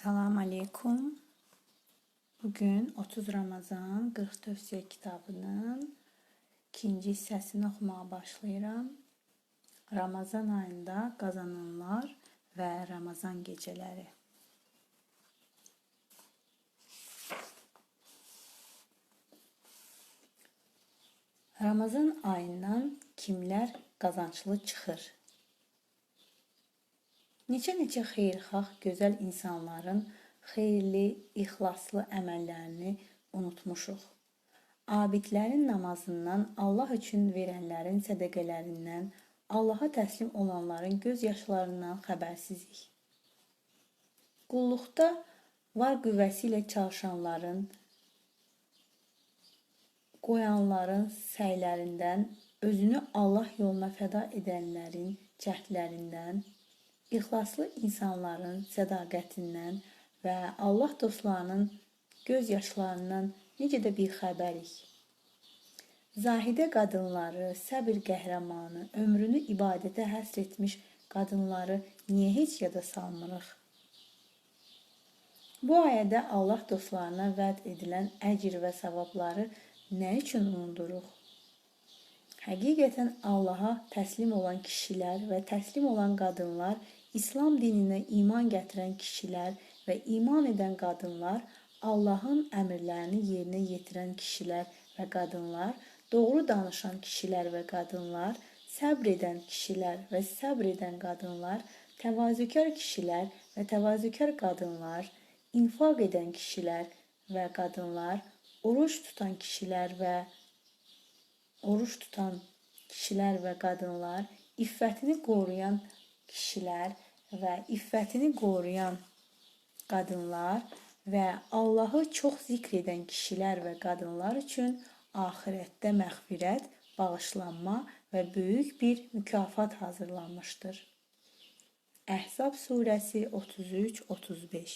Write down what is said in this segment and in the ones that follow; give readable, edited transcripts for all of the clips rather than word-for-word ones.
Salam aleykum. Bugün 30 Ramazan 40 tövsiyə kitabının ikinci hissəsini oxumağa başlayıram. Ramazan ayında qazananlar və Ramazan gecələri. Ramazan ayından kimlər qazançlı çıxır? Neçə xeyirxah, gözəl insanların xeyirli, ixlaslı əməllərini unutmuşuq. Abidlərin namazından, Allah üçün verənlərin sədəqələrindən, Allaha təslim olanların göz yaşlarından xəbərsizik. Qulluqda var qüvvəsi ilə çalışanların, qoyanların səylərindən, özünü Allah yoluna fəda edənlərin cəhdlərindən, İxlaslı insanların sədaqətindən və Allah dostlarının göz yaşlarından necə də bir xəbərik. Zahidə qadınları, səbir qəhrəmanı, ömrünü ibadətə həsr etmiş qadınları niyə heç yada salmırıq? Bu ayədə Allah dostlarına vəd edilən əcr və savabları nə üçün unuduruq? Həqiqətən Allaha təslim olan kişilər və təslim olan qadınlar, İslam dininə iman gətirən kişilər və iman edən qadınlar, Allahın əmrlərini yerinə yetirən kişilər və qadınlar, doğru danışan kişilər və qadınlar, səbr edən kişilər və səbr edən qadınlar, təvazökar kişilər və təvazökar qadınlar, infaq edən kişilər və qadınlar, oruç tutan kişilər və qadınlar, iffətini qoruyan kişilər və iffətini qoruyan qadınlar və Allahı çox zikr edən kişilər və qadınlar üçün axirətdə məğfirət, bağışlanma və böyük bir mükafat hazırlanmışdır. Əhzab surəsi 33-35.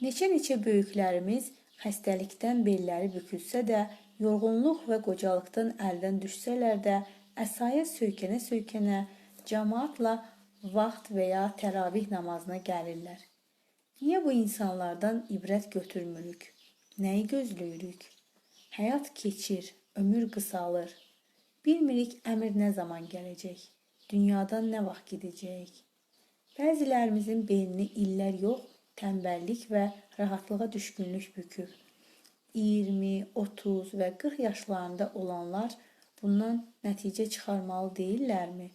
Neçə böyüklərimiz xəstəlikdən belləri bükülsə də, yorğunluq və qocalıqdan əldən düşsələr də, əsaya söykənə-söykənə cəmaatla vaxt və ya təravih namazına gəlirlər. Niyə bu insanlardan ibrət götürmürük? Nəyi gözləyirik? Həyat keçir, ömür qısalır. Bilmirik əmr nə zaman gələcək? Dünyadan nə vaxt gedəcəyik? Bəzilərimizin beynini illər yox, tənbəllik və rahatlığa düşkünlük bükür. 20, 30 və 40 yaşlarında olanlar bundan nəticə çıxarmalı deyillərmi?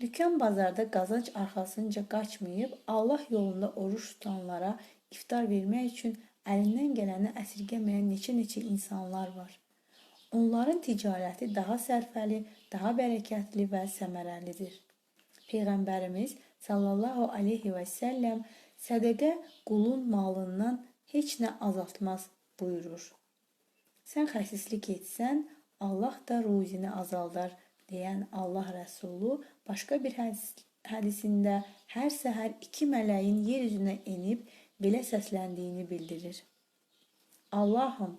Dükan bazarda qazanc arxasınca qaçmayıb, Allah yolunda oruç tutanlara iftar vermək üçün əlindən gələni əsirgəməyən neçə insanlar var. Onların ticarəti daha sərfəli, daha bərəkətli və səmərəlidir. Peyğəmbərimiz sallallahu aleyhi və səlləm sədəqə qulun malından heç nə azaltmaz buyurur. Sən xəsislik etsən, Allah da ruzini azaldar deyən Allah Rəsulu başqa bir hədisində hər səhər 2 mələyin yer üzünə enib belə səsləndiyini bildirir. Allahım,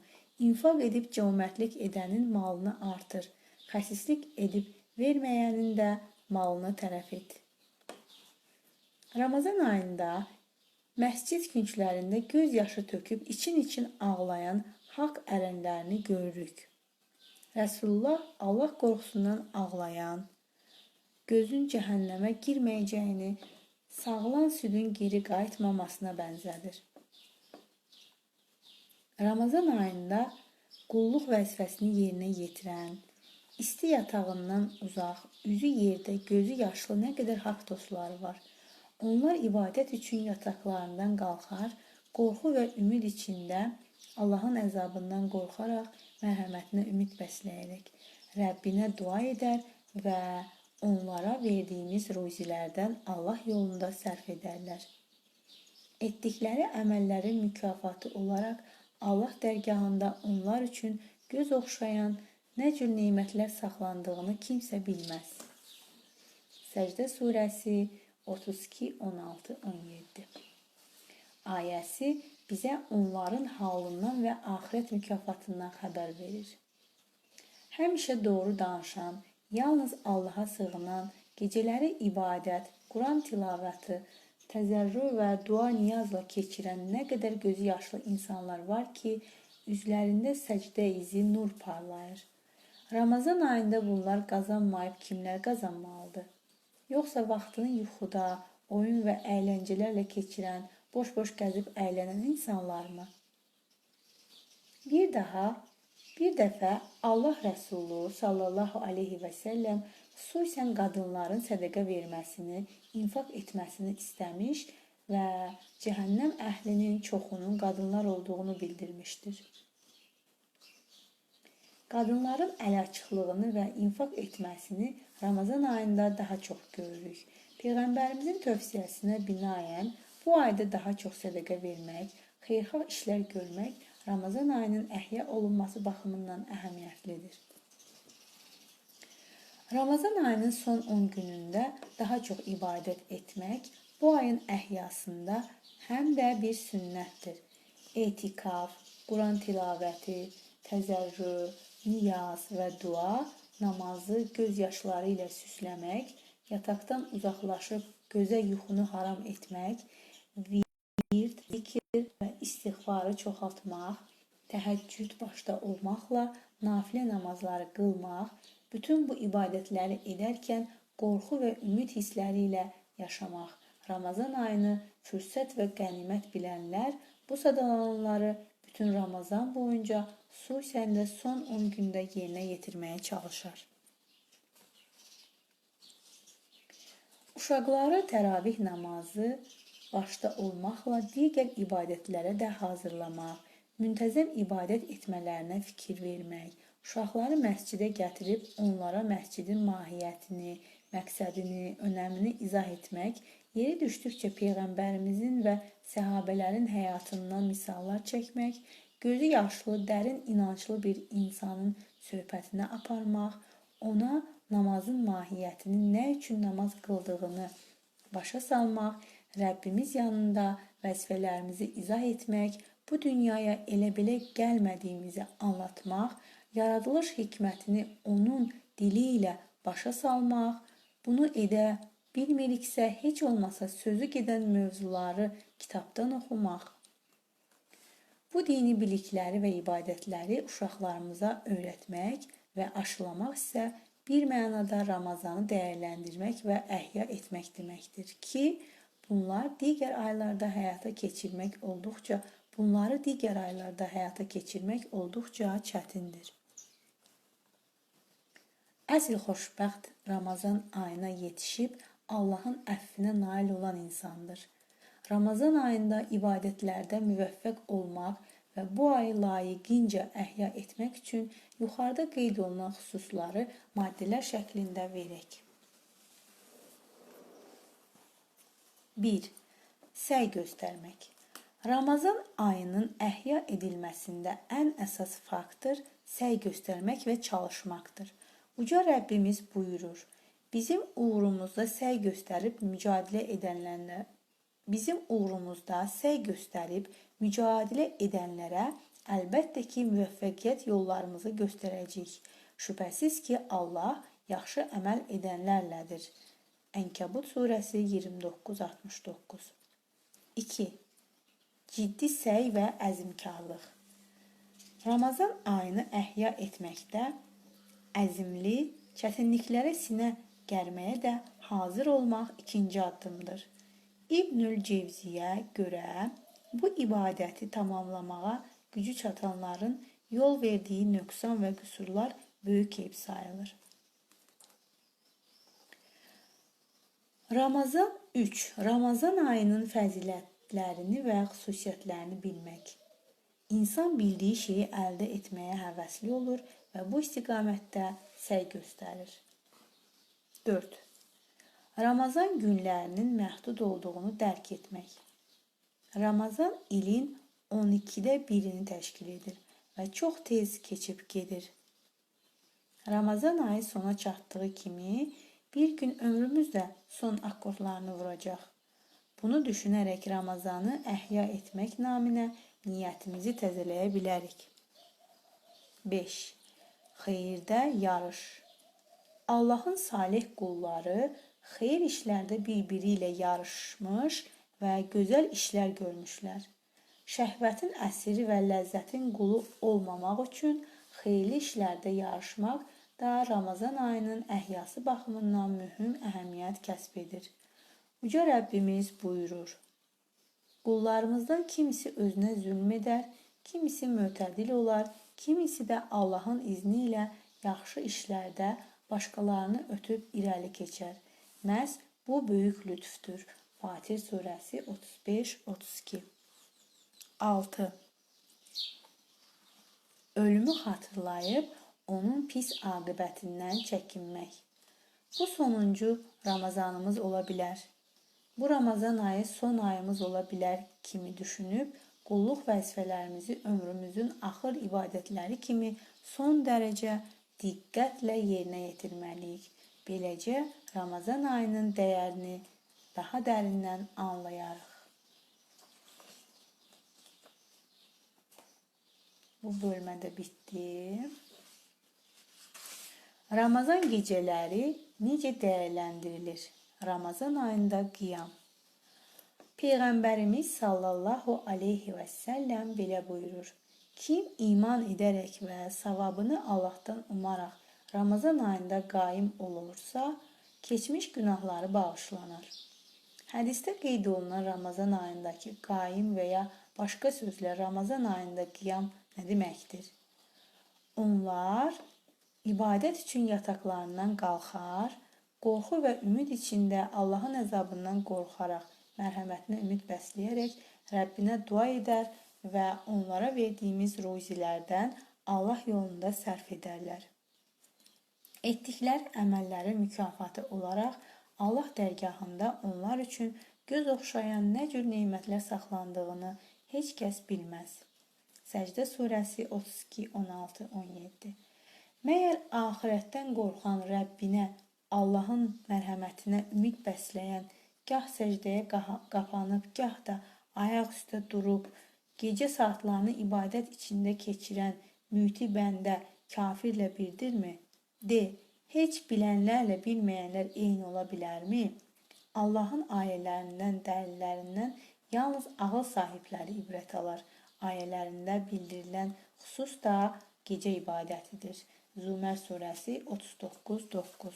infaq edib cömertlik edənin malını artır, xəsislik edib verməyənin də malını tərəf et. Ramazan ayında məscid künclərində göz yaşı töküb için ağlayan haqq ərənlərini görürük. Rəsulullah Allah qorxusundan ağlayan, gözün cəhənnəmə girməyəcəyini, sağılan südün geri qayıtmamasına bənzədir. Ramazan ayında qulluq vəzifəsini yerinə yetirən, isti yatağından uzaq, üzü yerdə, gözü yaşlı nə qədər haqq dostları var. Onlar ibadət üçün yataqlarından qalxar, qorxu və ümid içində Allahın əzabından qorxaraq, mərhəmətinə ümid bəsləyərək Rəbbinə dua edər və onlara verdiyimiz ruzilərdən Allah yolunda sərf edərlər. Etdikləri əməllərin mükafatı olaraq Allah dərgahında onlar üçün göz oxşayan nə cür neymətlər saxlandığını kimsə bilməz. Səcdə surəsi 32, 16, 17 ayəsi bizə onların halından və axirət mükafatından xəbər verir. Həmişə doğru danışan, yalnız Allaha sığınan, gecələri ibadət, Quran tilavəti təzərrü və dua niyazla keçirən nə qədər gözü yaşlı insanlar var ki, üzlərində səcdə izi nur parlayır. Ramazan ayında bunlar qazanmayıb kimlər qazanmalıdır? Yoxsa vaxtını yuxuda, oyun və əyləncələrlə keçirən, boş-boş gəzib əylənən insanlarmı? Bir dəfə Allah Rəsulu sallallahu aleyhi və səlləm xüsusən qadınların sədəqə verməsini, infaq etməsini istəmiş və cəhənnəm əhlinin çoxunun qadınlar olduğunu bildirmişdir. Qadınların əl-açıqlığını və infaq etməsini Ramazan ayında daha çox görürük. Peyğəmbərimizin tövsiyəsinə binaən bu ayda daha çox sədəqə vermək, xeyirxah işlər görmək Ramazan ayının əhya olunması baxımından əhəmiyyətlidir. Ramazan ayının son 10 günündə daha çox ibadət etmək bu ayın əhyasında həm də bir sünnətdir. Etikaf, Quran tilavəti, təzərrü, niyaz və dua, namazı göz yaşları ilə süsləmək, yataqdan uzaqlaşıb gözə yuxunu haram etmək, vird, zikir və istiğfarı çoxaltmaq, təhəccüd başda olmaqla nafilə namazları qılmaq, bütün bu ibadətləri edərkən qorxu və ümid hissləri ilə yaşamaq. Ramazan ayını fürsət və qənimət bilənlər bu sadalananları bütün Ramazan boyunca xüsusən də son 10 gündə yerinə yetirməyə çalışar. Uşaqları təravih namazı başda olmaqla digər ibadətlərə də hazırlamaq, müntəzəm ibadət etmələrinə fikir vermək, uşaqları məscidə gətirib onlara məscidin mahiyyətini, məqsədini, önəmini izah etmək, yeri düşdükcə Peyğəmbərimizin və səhabələrin həyatından misallar çəkmək, gözü yaşlı, dərin inanclı bir insanın söhbətinə aparmaq, ona namazın mahiyyətini, nə üçün namaz qıldığını başa salmaq, Rəbbimiz yanında vəzifələrimizi izah etmək, bu dünyaya elə-belə gəlmədiyimizi anlatmaq, yaradılış hikmətini onun dili ilə başa salmaq, bunu edə bilmiriksə, heç olmasa sözü gedən mövzuları kitabdan oxumaq. Bu dini bilikləri və ibadətləri uşaqlarımıza öyrətmək və aşılamaq isə bir mənada Ramazanı dəyərləndirmək və əhya etmək deməkdir ki, bunları digər aylarda həyata keçirmək olduqca çətindir. Əsl xoşbəxt Ramazan ayına yetişib Allahın əfvinə nail olan insandır. Ramazan ayında ibadətlərdə müvəffəq olmaq və bu ayı layiqincə əhya etmək üçün yuxarıda qeyd olunan xüsusları maddələr şəklində verək. 1. Səy göstərmək. Ramazan ayının əhya edilməsində ən əsas faktor səy göstərmək və çalışmaqdır. Uca Rəbbimiz buyurur, bizim uğrumuzda səy göstərib mücadilə edənlərə əlbəttə ki, müvəffəqiyyət yollarımızı göstərəcəyik. Şübhəsiz ki, Allah yaxşı əməl edənlərlədir. Ənkəbut surəsi 29-69. 2. Ciddi səy və əzmkarlıq. Ramazan ayını əhya etməkdə əzmli, çətinliklərə sinə gərməyə də hazır olmaq ikinci addımdır. İbnül Cevziyə görə bu ibadəti tamamlamağa gücü çatanların yol verdiyi nöqsan və qüsurlar böyük eyb sayılır. Ramazan 3. Ramazan ayının fəzilətlərini və xüsusiyyətlərini bilmək. İnsan bildiyi şeyi əldə etməyə həvəsli olur və bu istiqamətdə səy göstərir. 4. Ramazan günlərinin məhdud olduğunu dərk etmək. Ramazan ilin 12də birini təşkil edir və çox tez keçib gedir. Ramazan ayı sona çatdığı kimi bir gün ömrümüz də son akkordlarını vuracaq. Bunu düşünərək Ramazanı əhya etmək naminə niyyətimizi təzələyə bilərik. 5. Xeyirdə yarış. Allahın salih qulları xeyir işlərdə bir-biri ilə yarışmış və gözəl işlər görmüşlər. Şəhvətin əsiri və ləzzətin qulu olmamaq üçün xeyirli işlərdə yarışmaq da Ramazan ayının əhyası baxımından mühüm əhəmiyyət kəsb edir. Uca Rəbbimiz buyurur: Qullarımızdan kimisi özünə zülm edər, kimisi mötədil olar, kimisi də Allahın izni ilə yaxşı işlərdə başqalarını ötüb irəli keçər. Məhz bu böyük lütfdür. Fatir surəsi 35-32. 6. Ölümü xatırlayıb onun pis aqibətindən çəkinmək. Bu sonuncu Ramazanımız ola bilər. Bu Ramazan ayı son ayımız ola bilər kimi düşünüb, qulluq vəzifələrimizi ömrümüzün axır ibadətləri kimi son dərəcə diqqətlə yerinə yetirməliyik. Beləcə, Ramazan ayının dəyərini daha dərindən anlayarıq. Bu bölmədə bitdi. Ramazan gecələri necə dəyərləndirilir? Ramazan ayında qiyam. Peyğəmbərimiz sallallahu aleyhi və səlləm belə buyurur: Kim iman edərək və savabını Allahdan umaraq Ramazan ayında qaim olursa, keçmiş günahları bağışlanır. Hədisdə qeyd olunan Ramazan ayındakı qaim və ya başqa sözlə Ramazan ayında qiyam nə deməkdir? Onlar ibadət üçün yataqlarından qalxar, qorxu və ümid içində Allahın əzabından qorxaraq, mərhəmətinə ümid bəsləyərək Rəbbinə dua edər və onlara verdiyimiz ruzilərdən Allah yolunda sərf edərlər. Etdikləri əməllərin mükafatı olaraq Allah dərgahında onlar üçün göz oxşayan nə cür neymətlər saxlandığını heç kəs bilməz. Səcdə surəsi 32, 16, 17. Məyər axirətdən qorxan Rəbbinə, Allahın mərhəmətinə ümid bəsləyən, gah səcdəyə qapanıb, gah da ayaq üstə durub, gecə saatlarını ibadət içində keçirən müti bəndə kafirlə birdirmi? De, heç bilənlərlə bilməyənlər eyni ola bilərmi? Allahın ayələrindən, dəlillərindən yalnız ağıl sahibləri ibrət alar. Ayələrində bildirilən xüsus da gecə ibadətidir. Zümer surəsi 39-9.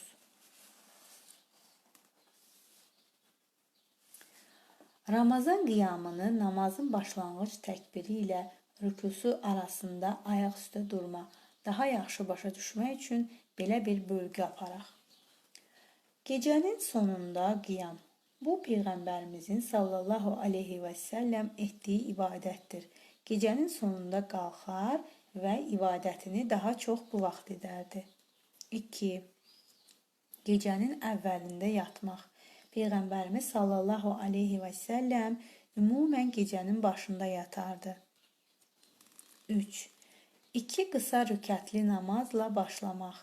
Ramazan qiyamını namazın başlanğıc təkbiri ilə rükusu arasında ayaq üstə durma, daha yaxşı başa düşmək üçün belə bir bölgü aparaq. Gecənin sonunda qiyam. Bu, Peyğəmbərimizin sallallahu aleyhi və səlləm etdiyi ibadətdir. Gecənin sonunda qalxar və ibadətini daha çox bu vaxt edərdi. 2. Gecənin əvvəlində yatmaq. Peyğəmbərimiz sallallahu aleyhi və səlləm ümumən gecənin başında yatardı. 3. 2 qısa rükətli namazla başlamaq.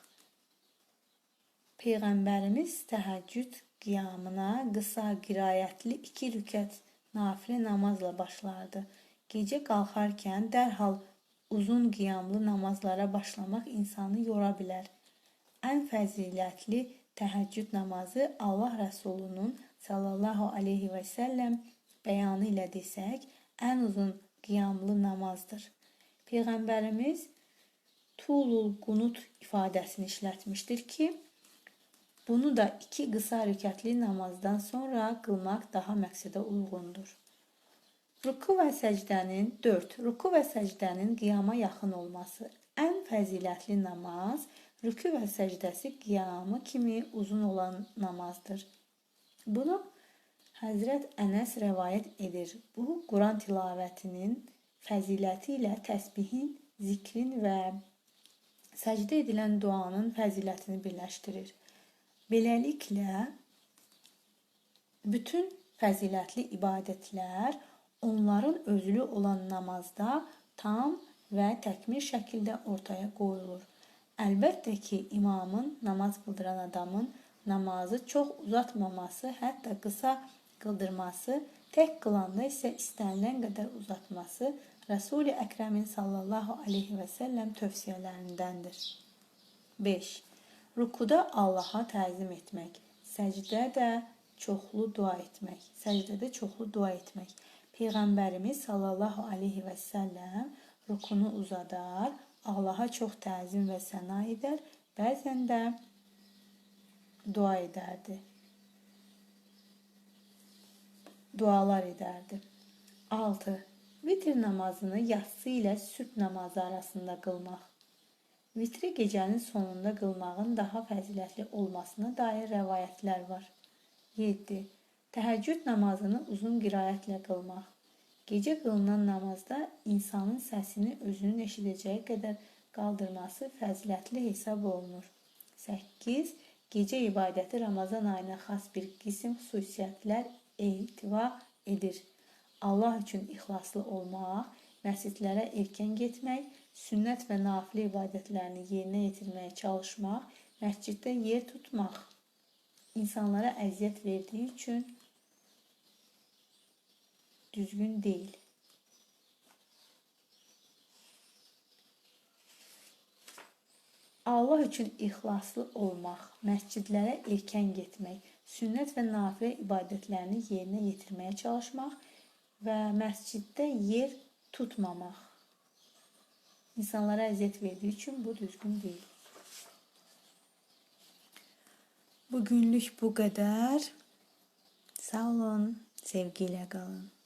Peyğəmbərimiz təhəccüd qiyamına qısa qirayətli 2 rükət nafilə namazla başlardı. Gecə qalxarkən dərhal uzun qiyamlı namazlara başlamaq insanı yora bilər. Ən fəzilətli təhəccüd namazı Allah Rəsulunun sallallahu aleyhi və səlləm bəyanı ilə desək, ən uzun qiyamlı namazdır. Peyğəmbərimiz tulul qunut ifadəsini işlətmişdir ki, bunu da 2 qısa rükətli namazdan sonra qılmaq daha məqsədə uyğundur. Ruku və səcdənin 4. Ruku və səcdənin qiyama yaxın olması. Ən fəzilətli namaz rükü və səcdəsi qiyamı kimi uzun olan namazdır. Bunu Həzrət Ənəs rəvayət edir. Bu, Quran tilavətinin fəziləti ilə təsbihin, zikrin və səcdə edilən duanın fəzilətini birləşdirir. Beləliklə, bütün fəzilətli ibadətlər onların özülü olan namazda tam və təkmil şəkildə ortaya qoyulur. Əlbəttə ki, imamın, namaz qıldıran adamın namazı çox uzatmaması, hətta qısa qıldırması, tək qılanda isə istənilən qədər uzatması Rəsul-i Əkrəmin sallallahu aleyhi və səlləm tövsiyələrindəndir. 5. Rukuda Allaha təzim etmək, səcdə də çoxlu dua etmək. Səcdədə çoxlu dua etmək. Peyğəmbərimiz sallallahu aleyhi və səlləm rukunu uzadar, Allaha çox təzim və səna edər, bəzən də dua edərdi. Dualar edərdi. 6. Vitr namazını yatsı ilə sübh namazı arasında qılmaq. Vitri gecənin sonunda qılmağın daha fəzilətli olmasına dair rəvayətlər var. 7. Təhəccüd namazını uzun qiraətlə qılmaq. Gecə qılınan namazda insanın səsini özünün eşidəcəyi qədər qaldırması fəzilətli hesab olunur. 8. Gecə ibadəti Ramazan ayına xas bir qism xüsusiyyətlər ehtiva edir. Allah üçün ixlaslı olmaq, məscidlərə erkən getmək, sünnət və nafilə ibadətlərini yerinə yetirməyə çalışmaq, məsciddə yer tutmaq, insanlara əziyyət verdiyi üçün düzgün deyil. Allah üçün ixlaslı olmaq, məscidlərə erkən getmək, sünnət və nafilə ibadətlərini yerinə yetirməyə çalışmaq və məsciddə yer tutmamaq. İnsanlara əziyyət verdiyi üçün bu düzgün deyil. Bugünlük bu qədər. Sağ olun, sevgi ilə qalın.